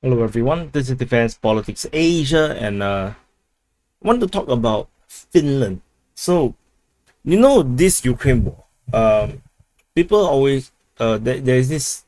Hello everyone, this is Defense Politics Asia and I want to talk about Finland. So, this Ukraine war. People always there's this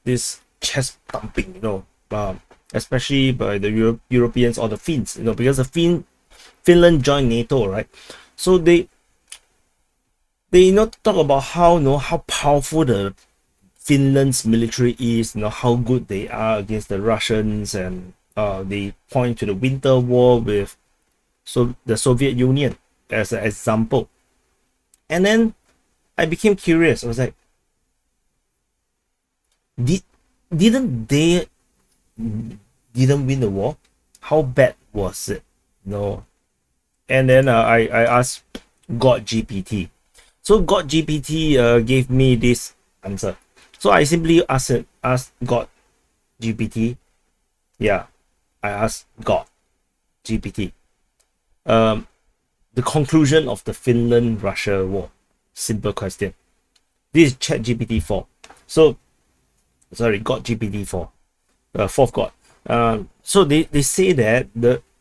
this chest thumping, especially by the Europeans or the Finns, because Finland joined NATO, right? So they talk about how how powerful the Finland's military is, how good they are against the Russians, and they point to the Winter War with the Soviet Union as an example. And then I became curious. I was like, did didn't they didn't win the war? How bad was it? No. And then I asked God GPT. So God GPT gave me this answer. So I simply asked God GPT. Yeah, I asked God GPT. The conclusion of the Finland Russia War. Simple question. This is Chat GPT 4. So sorry, God GPT 4. Fourth God. So they say that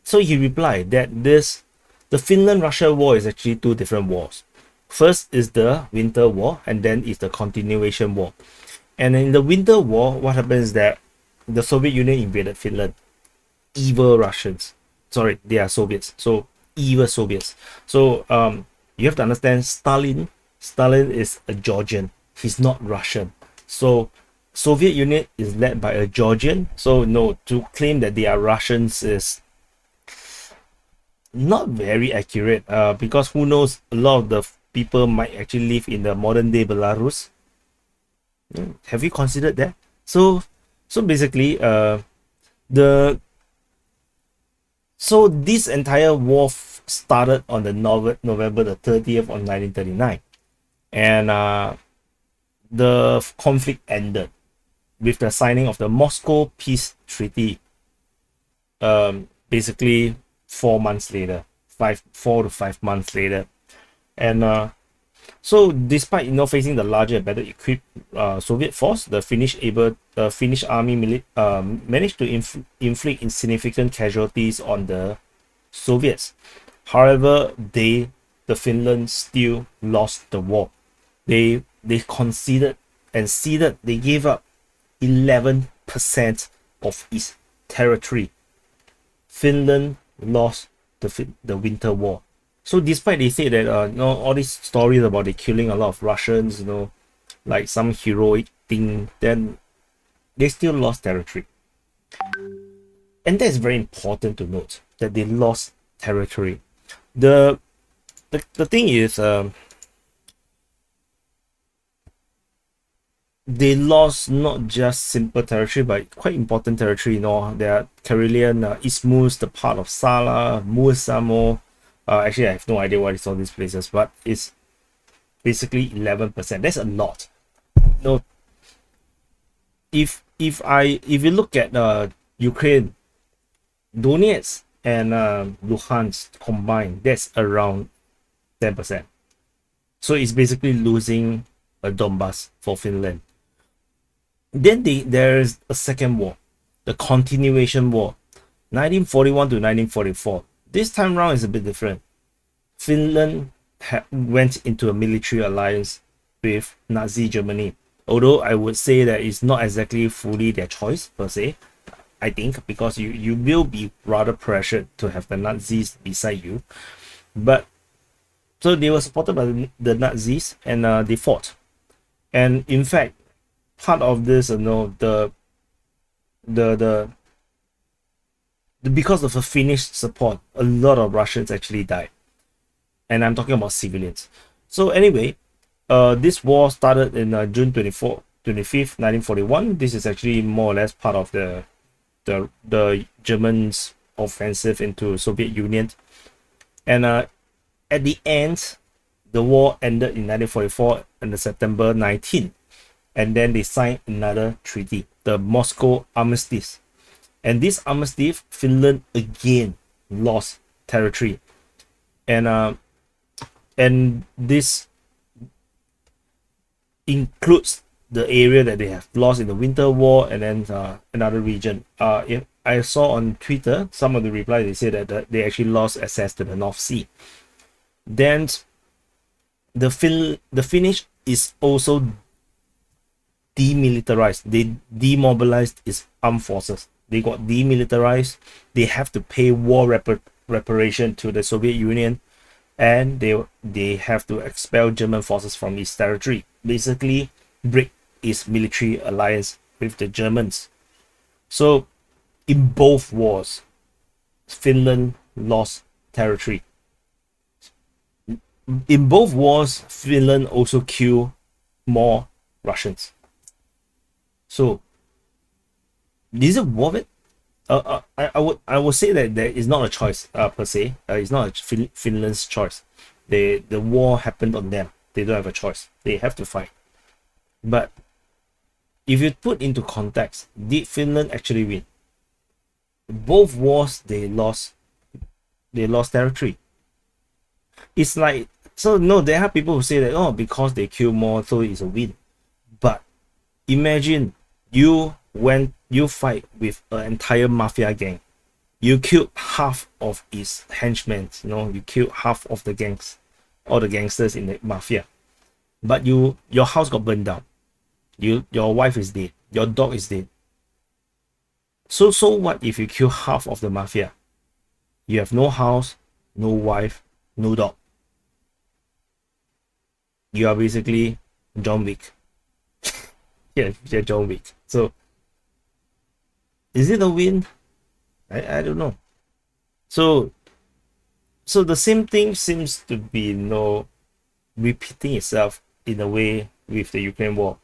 so he replied that the Finland Russia War is actually two different wars. First is the Winter War, and then is the continuation war. And in the Winter War, what happens is that the Soviet Union invaded Finland. Evil Russians. Sorry, they are Soviets. So evil Soviets. So you have to understand Stalin. Stalin is a Georgian. He's not Russian. So Soviet Union is led by a Georgian. So no, to claim that they are Russians is not very accurate. Because who knows, a lot of the people might actually live in the modern day Belarus. Have you considered that? So basically, the so this entire war started on the November the 30th of 1939, and the conflict ended with the signing of the Moscow Peace Treaty. Basically 4 months later, 4 to 5 months later, and so despite facing the larger and better equipped Soviet force, the Finnish army managed to inflict insignificant casualties on the Soviets. However, the Finland still lost the war. They conceded and ceded. They gave up 11% of its territory. Finland lost the Winter War. So despite they say that all these stories about they killing a lot of Russians, like some heroic thing, then they still lost territory. And that's very important to note, that they lost territory. The thing is, they lost not just simple territory, but quite important territory. Their Karelian Isthmus, the part of Sala, Mursamo. Actually, I have no idea what is all these places, but it's basically 11%. That's a lot. No, if you look at Ukraine, Donetsk and Luhansk combined, that's around 10%. So it's basically losing a Donbass for Finland. Then there's a second war, the continuation war, 1941 to 1944. This time round is a bit different. Finland went into a military alliance with Nazi Germany. Although I would say that it's not exactly fully their choice per se, I think, because you will be rather pressured to have the Nazis beside you. But so they were supported by the Nazis, and they fought. And in fact, part of this, the because of the Finnish support, a lot of Russians actually died. And I'm talking about civilians. So anyway, this war started in June 25th, 1941. This is actually more or less part of the Germans' offensive into Soviet Union. And at the end, the war ended in 1944 on September 19th. And then they signed another treaty, the Moscow Armistice. And this armistice, Finland again lost territory. And this includes the area that they have lost in the Winter War, and then another region. If I saw on Twitter, some of the replies, they said that they actually lost access to the North Sea. Then the Finnish is also demilitarized. They demobilized its armed forces. They got demilitarized. They have to pay war reparation to the Soviet Union, and they have to expel German forces from its territory. Basically, break its military alliance with the Germans. So, in both wars, Finland lost territory. In both wars, Finland also killed more Russians. So, is it worth it? I would say that there is not a choice per se. It's not Finland's choice. The war happened on them. They don't have a choice. They have to fight. But if you put into context, did Finland actually win? Both wars they lost territory. It's like, so no, there are people who say that, oh, because they kill more, so it's a win. But imagine you fight with an entire mafia gang. You killed half of its henchmen, you killed half of the gangs, all the gangsters in the mafia. But your house got burned down. Your wife is dead. Your dog is dead. So what if you kill half of the mafia? You have no house, no wife, no dog. You are basically John Wick. Yeah, you're John Wick. So is it a win? I don't know. So the same thing seems to be repeating itself in a way with the Ukraine war.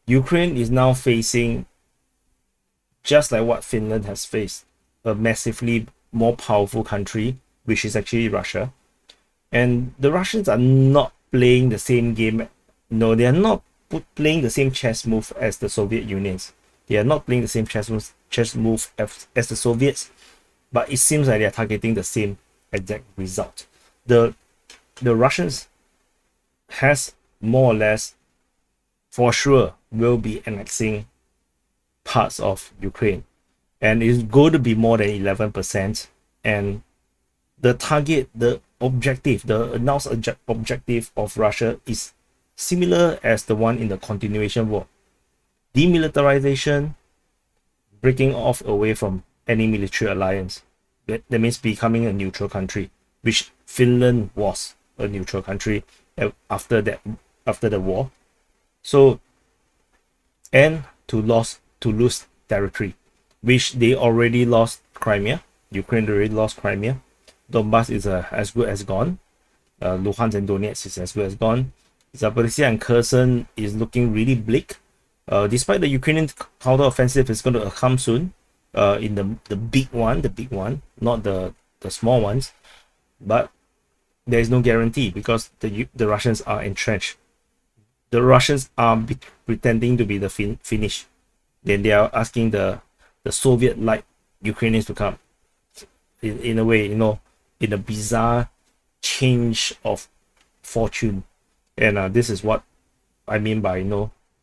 Ukraine is now facing, just like what Finland has faced, a massively more powerful country, which is actually Russia. And the Russians are not playing the same game. No, they are not playing the same chess move as the Soviet Unions. They are not playing the same chess move as the Soviets, but it seems like they are targeting the same exact result. The Russians has more or less, for sure, will be annexing parts of Ukraine, and it's going to be more than 11%. And the target, the objective, the announced objective of Russia is similar as the one in the continuation war: demilitarization, breaking off away from any military alliance. That means becoming a neutral country, which Finland was a neutral country after the war. So, and to lose territory, which they already lost Crimea. Ukraine already lost Crimea. Donbass is as good as gone. Luhansk and Donetsk is as good as gone. Zaporizhzhia and Kherson is looking really bleak. Despite the Ukrainian counter-offensive is going to come soon, in the big one, not the small ones, but there is no guarantee because the Russians are entrenched. The Russians are pretending to be the Finnish. Then they are asking the Soviet-like Ukrainians to come. In a way, in a bizarre change of fortune. And this is what I mean by,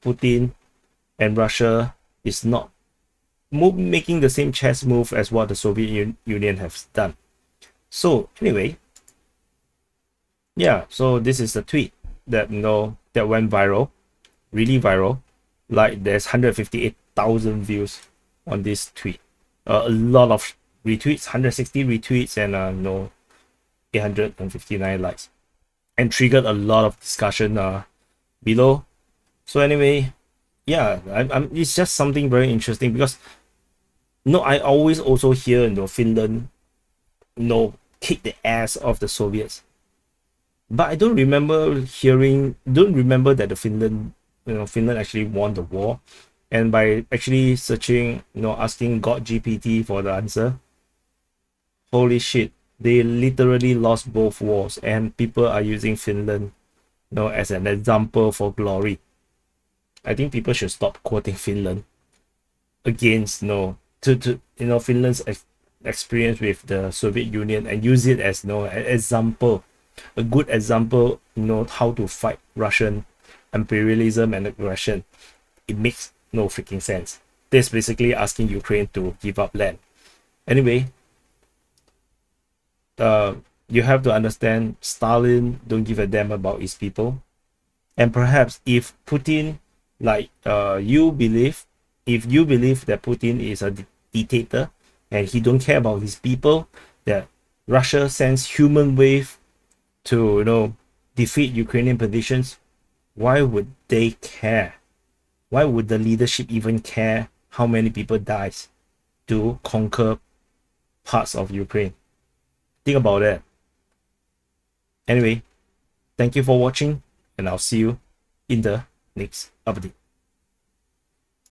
Putin and Russia is not making the same chess move as what the Soviet Union has done. So anyway, yeah, so this is the tweet that that went viral, really viral. Like there's 158,000 views on this tweet, a lot of retweets, 160 retweets, and 859 likes, and triggered a lot of discussion below. So anyway, yeah, it's just something very interesting because I always also hear Finland kick the ass of the Soviets, but I don't remember that the Finland actually won the war. And by actually searching, asking God GPT for the answer, holy shit, they literally lost both wars, and people are using Finland as an example for glory. I think people should stop quoting Finland against Finland's experience with the Soviet Union and use it as an example, a good example, how to fight Russian imperialism and aggression. It makes no freaking sense. This basically asking Ukraine to give up land. Anyway, you have to understand Stalin don't give a damn about his people. And perhaps if Putin, like if you believe that Putin is a dictator and he don't care about his people, that Russia sends human wave to, you know, defeat Ukrainian positions, why would they care? Why would the leadership even care how many people dies to conquer parts of Ukraine? Think about that. Anyway, thank you for watching, and I'll see you in the next update.